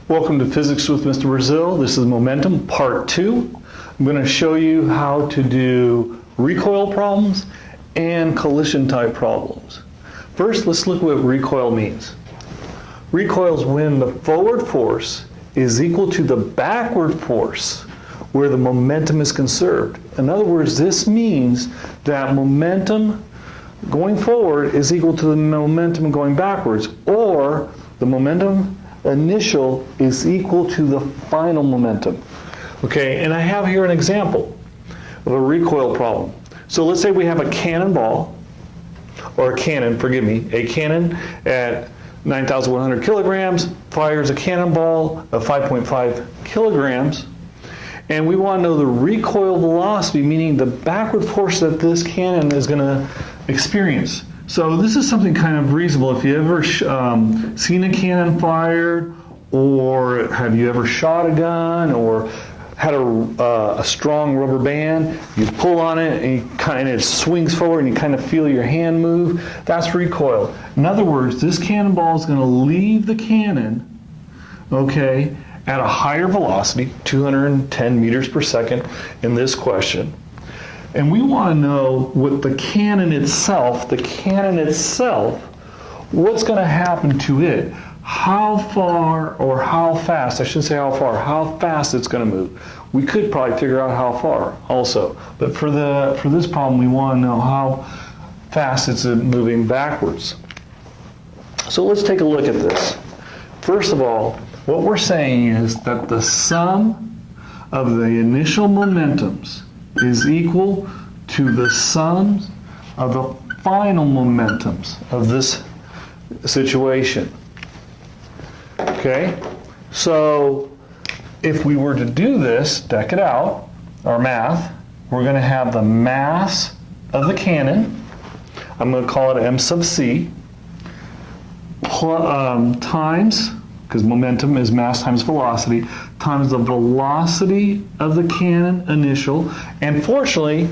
Welcome to Physics with Mr. Brazil. This is Momentum Part 2. I'm going to show you how to do recoil problems and collision type problems. First, let's look at what recoil means. Recoil is when the forward force is equal to the backward force where the momentum is conserved. In other words, this means that momentum going forward is equal to the momentum going backwards, or the momentum initial is equal to the final momentum. Okay, and I have here an example of a recoil problem. So let's say we have a cannonball, or a cannon at 9,100 kilograms fires a cannonball of 5.5 kilograms, and we want to know the recoil velocity, meaning the backward force that this cannon is going to experience. So this is something kind of reasonable. If you ever seen a cannon fired, or have you ever shot a gun, or had a strong rubber band, you pull on it and it swings forward and you kind of feel your hand move, that's recoil. In other words, this cannonball is going to leave the cannon, okay, at a higher velocity, 210 meters per second in this question. And we want to know what the cannon itself, what's going to happen to it. How far or how fast, I shouldn't say how far, how fast it's going to move. We could probably figure out how far also. But for this problem, we want to know how fast it's moving backwards. So let's take a look at this. First of all, what we're saying is that the sum of the initial momentums is equal to the sums of the final momentums of this situation. Okay, so if we were to do this, deck it out, our math, we're going to have the mass of the cannon, I'm going to call it m sub c, times, because momentum is mass times velocity, times the velocity of the cannon initial. And fortunately,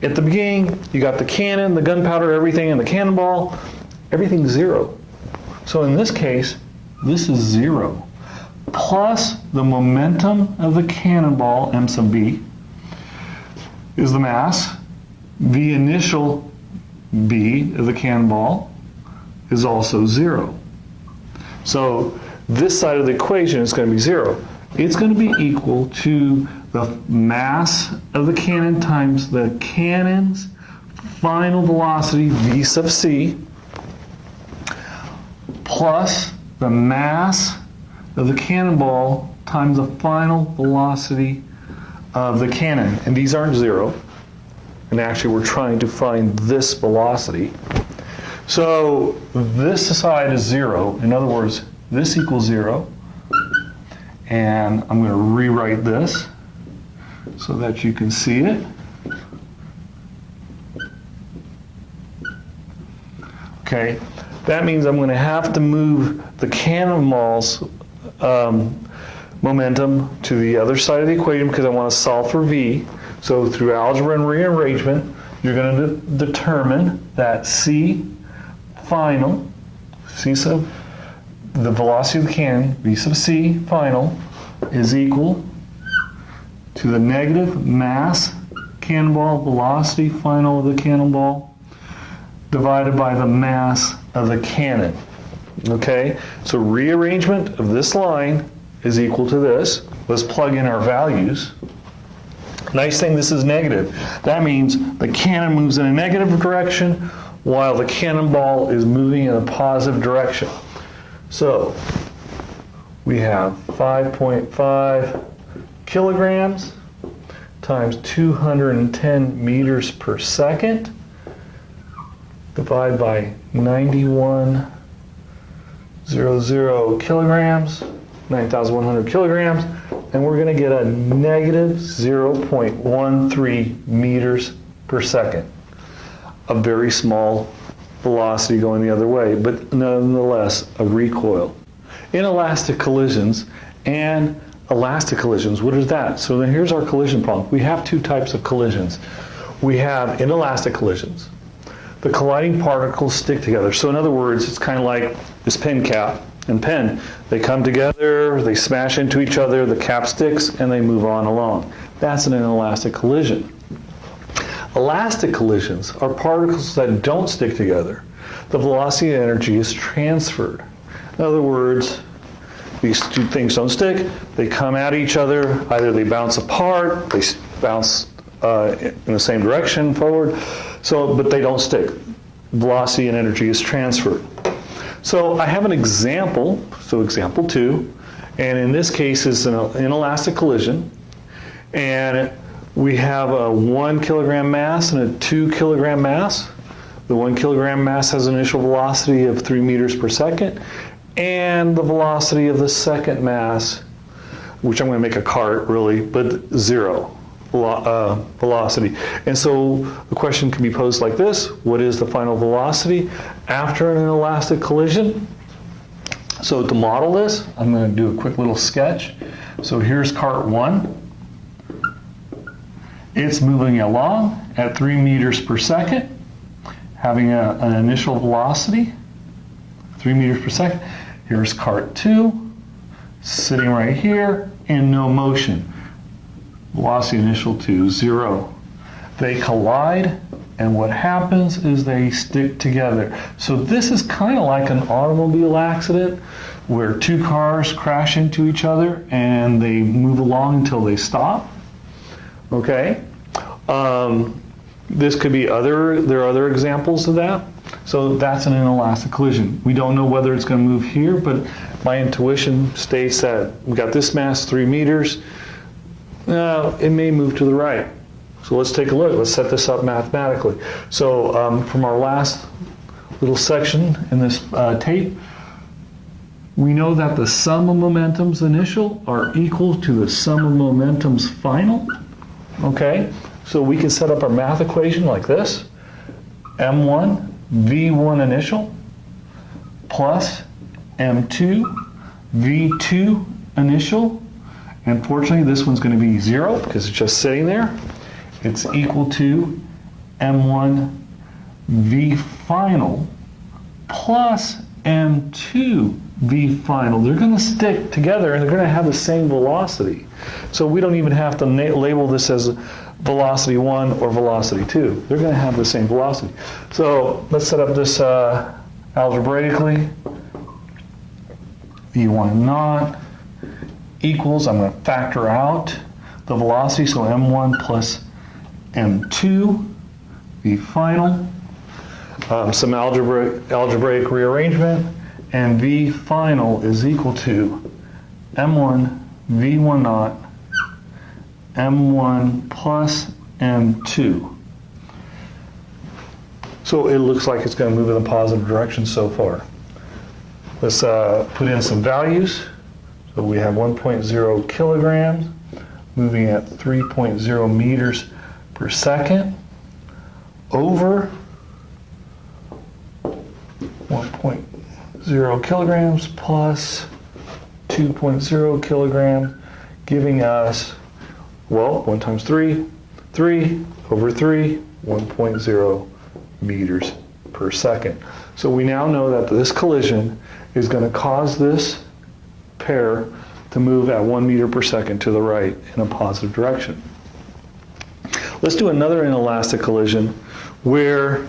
at the beginning, you got the cannon, the gunpowder, everything, and the cannonball, everything's zero. So in this case, this is zero, plus the momentum of the cannonball, m sub b, is the mass. V initial b of the cannonball is also zero. So this side of the equation is going to be zero. It's going to be equal to the mass of the cannon times the cannon's final velocity, v sub c, plus the mass of the cannonball times the final velocity of the cannon. And these aren't zero. And actually we're trying to find this velocity. So this side is zero. In other words, this equals zero. And I'm going to rewrite this so that you can see it. Okay, that means I'm going to have to move the cannonball's momentum to the other side of the equation because I want to solve for v. So through algebra and rearrangement, you're going to determine that c final, c sub the velocity of the cannon, v sub c final, is equal to the negative mass cannonball velocity final of the cannonball divided by the mass of the cannon. Okay, so rearrangement of this line is equal to this. Let's plug in our values. Nice thing, this is negative. That means the cannon moves in a negative direction while the cannonball is moving in a positive direction. So we have 5.5 kilograms times 210 meters per second divided by 9100 kilograms, 9,100 kilograms, and we're going to get a negative 0.13 meters per second. A very small velocity going the other way, but nonetheless a recoil. Inelastic collisions and elastic collisions, what is that? So then here's our collision problem. We have two types of collisions. We have inelastic collisions. The colliding particles stick together. So in other words, it's kind of like this pen cap. and pen. They come together, they smash into each other, the cap sticks, and they move on along. That's an inelastic collision. Elastic collisions are particles that don't stick together. The velocity and energy is transferred. In other words, these two things don't stick, they come at each other, either they bounce apart, they bounce in the same direction forward, but they don't stick. Velocity and energy is transferred. So I have an example, so example 2, and in this case is an inelastic collision, and we have a 1 kilogram mass and a 2 kilogram mass. The 1 kilogram mass has an initial velocity of 3 meters per second, and the velocity of the second mass, which I'm going to make a cart really, but 0 velocity. And so the question can be posed like this: what is the final velocity after an inelastic collision? So to model this, I'm going to do a quick little sketch. So here's cart 1. It's moving along at 3 meters per second, having an initial velocity, 3 meters per second. Here's cart 2, sitting right here in no motion. Velocity initial to 0. They collide, and what happens is they stick together. So this is kind of like an automobile accident where two cars crash into each other and they move along until they stop. Okay? This could be there are other examples of that. So that's an inelastic collision. We don't know whether it's going to move here, but my intuition states that we got this mass, 3 meters. It may move to the right. So let's take a look. Let's set this up mathematically. So from our last little section in this tape, we know that the sum of momentums initial are equal to the sum of momentums final. Okay? So we can set up our math equation like this. M1 V1 initial plus M2 V2 initial. And fortunately, this one's going to be 0 because it's just sitting there. It's equal to M1 V final plus M2 V final. They're going to stick together and they're going to have the same velocity. So we don't even have to label this as velocity 1 or velocity 2. They're going to have the same velocity. So let's set up this algebraically. V1 naught equals, I'm going to factor out the velocity, so M1 plus M2, V final, some algebraic rearrangement, and V final is equal to M1 V1 naught M1 plus M2. So it looks like it's going to move in the positive direction so far. Let's put in some values. So we have 1.0 kilograms moving at 3.0 meters per second over 1.0 kilograms plus 2.0 kilograms, giving us, well, 1 times 3, 3 over 3, 1.0 meters per second. So we now know that this collision is going to cause this pair to move at 1 meter per second to the right in a positive direction. Let's do another inelastic collision where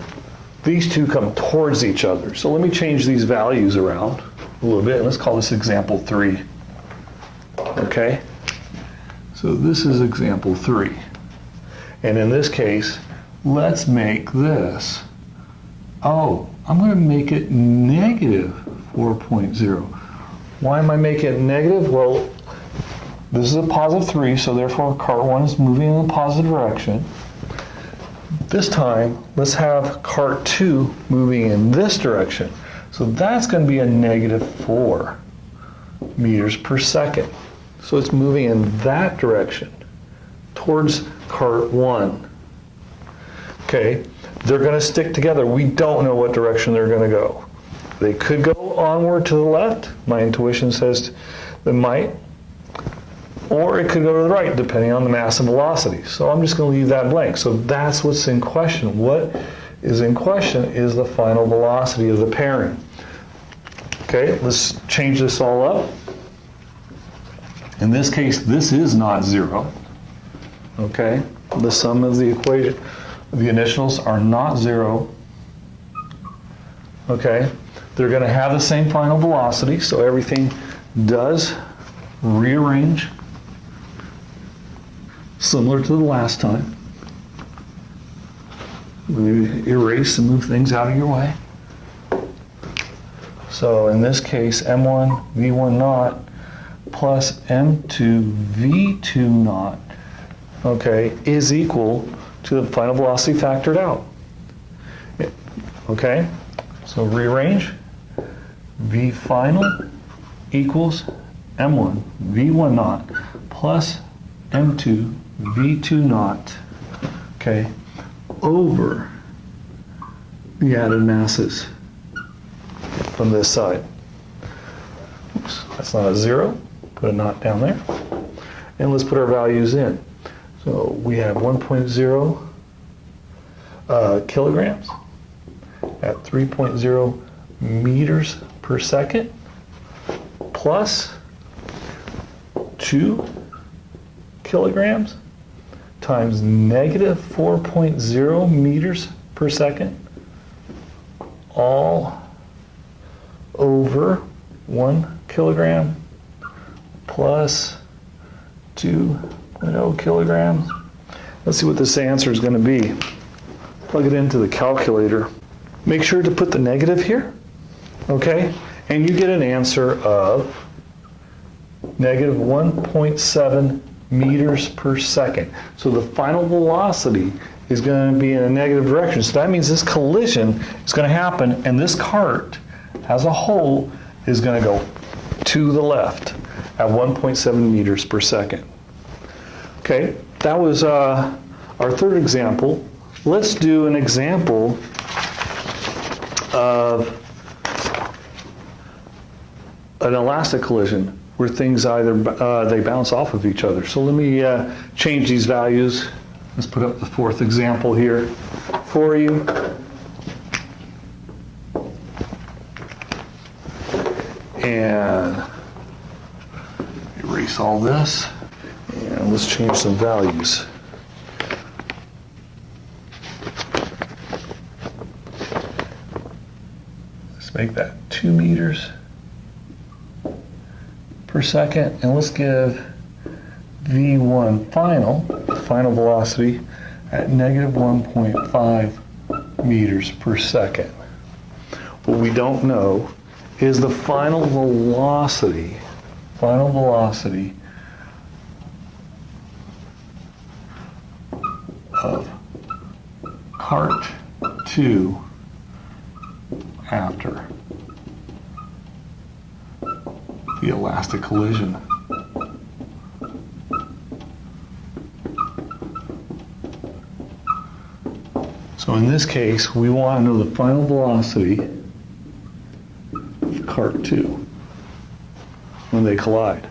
these two come towards each other. So let me change these values around a little bit. Let's call this example 3. Okay? So this is example 3. And in this case, let's make this, I'm going to make it negative 4.0. Why am I making it negative? Well, this is a positive 3, so therefore cart 1 is moving in the positive direction. This time, let's have cart 2 moving in this direction. So that's going to be a negative 4 meters per second. So it's moving in that direction towards cart 1. Okay, they're going to stick together. We don't know what direction they're going to go. They could go onward to the left. My intuition says they might. Or it could go to the right, depending on the mass and velocity. So I'm just going to leave that blank. So that's what's in question. What is in question is the final velocity of the pairing. Okay, let's change this all up. In this case, this is not zero. Okay, the sum of the equation, the initials are not zero. Okay, they're going to have the same final velocity, so everything does rearrange similar to the last time. We erase and move things out of your way. So in this case, m1 v1 naught plus m2 v2 naught, okay, is equal to the final velocity factored out. Okay, so rearrange. V final equals m1 v1 naught plus m2 v2 naught, okay, over the added masses from this side. Oops, that's not a zero. Put a naught down there. And let's put our values in. So we have 1.0 kilograms at 3.0 meters per second plus 2 kilograms times negative 4.0 meters per second, all over 1 kilogram plus 2.0 kilograms. Let's see what this answer is going to be. Plug it into the calculator. Make sure to put the negative here, okay? And you get an answer of negative 1.7 meters per second. So the final velocity is going to be in a negative direction. So that means this collision is going to happen, and this cart as a whole is going to go to the left at 1.7 meters per second. Okay, that was our third example. Let's do an example of an elastic collision where things either they bounce off of each other. So let me change these values. Let's put up the fourth example here for you. And erase all this. And let's change some values. Let's make that 2 meters per second, and let's give V1 final velocity at negative 1.5 meters per second. What we don't know is the final velocity of cart 2 after the elastic collision. So in this case, we want to know the final velocity of cart 2 when they collide.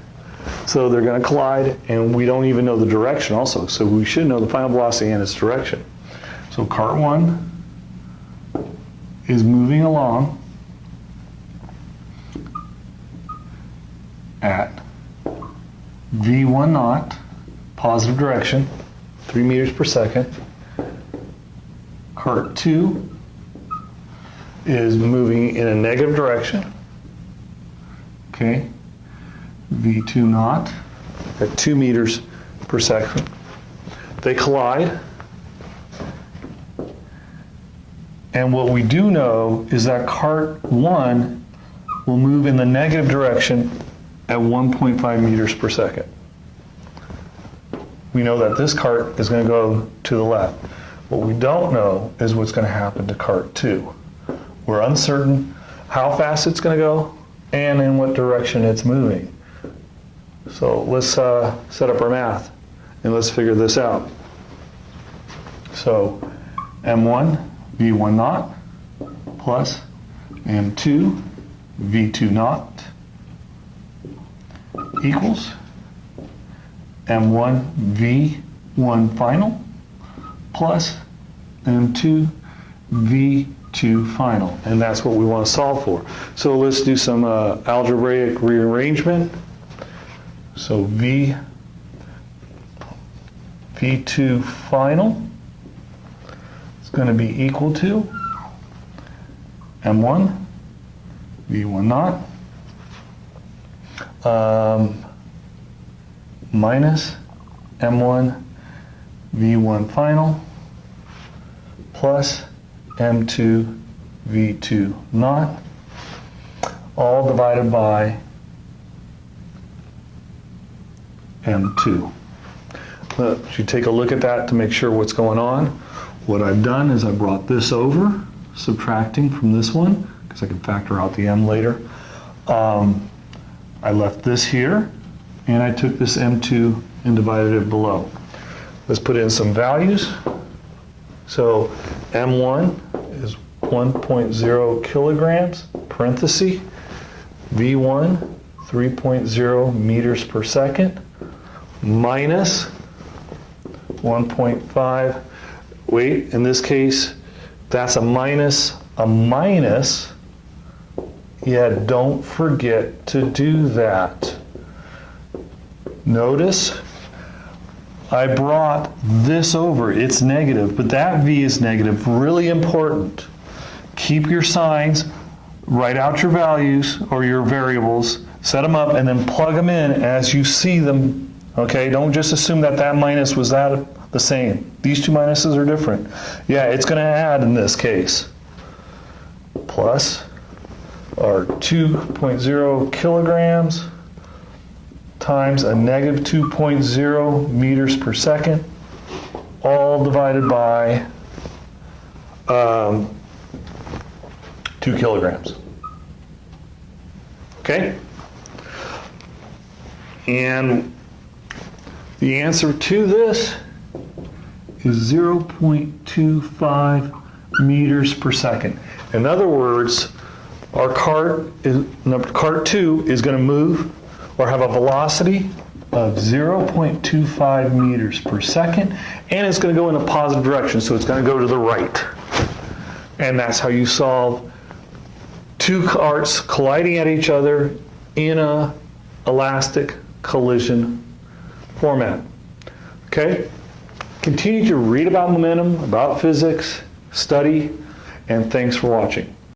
So they're going to collide, and we don't even know the direction also. So we should know the final velocity and its direction. So cart 1 is moving along at V1 naught, positive direction, 3 meters per second. Cart 2 is moving in a negative direction, okay, V2 naught at 2 meters per second. They collide, and what we do know is that cart 1 will move in the negative direction at 1.5 meters per second. We know that this cart is going to go to the left. What we don't know is what's going to happen to cart 2. We're uncertain how fast it's going to go and in what direction it's moving. So let's set up our math and let's figure this out. So M1 V1 naught plus M2 V2 naught equals M1 V1 final plus M2 V2 V2 final, and that's what we want to solve for. So let's do some algebraic rearrangement. So V2 final is going to be equal to M1 V1 naught minus M1 V1 final plus M2 V2 naught, all divided by M2. You take a look at that to make sure what's going on. What I've done is I brought this over, subtracting from this one, because I can factor out the M later. I left this here, and I took this M2 and divided it below. Let's put in some values. So M1 is 1.0 kilograms, parenthesis, V1, 3.0 meters per second, minus 1.5, wait, in this case, that's a minus, yeah, don't forget to do that. Notice I brought this over, it's negative, but that V is negative, really important. Keep your signs, write out your values or your variables, set them up, and then plug them in as you see them, okay? Don't just assume that that minus was that the same. These two minuses are different. Yeah, it's gonna add in this case. Plus our 2.0 kilograms times a negative 2.0 meters per second, all divided by 2 kilograms. Okay? And the answer to this is 0.25 meters per second. In other words, our cart 2 is going to move or have a velocity of 0.25 meters per second, and it's going to go in a positive direction, so it's going to go to the right. And that's how you solve two carts colliding at each other in a elastic collision format. Okay? Continue to read about momentum, about physics, study, and thanks for watching.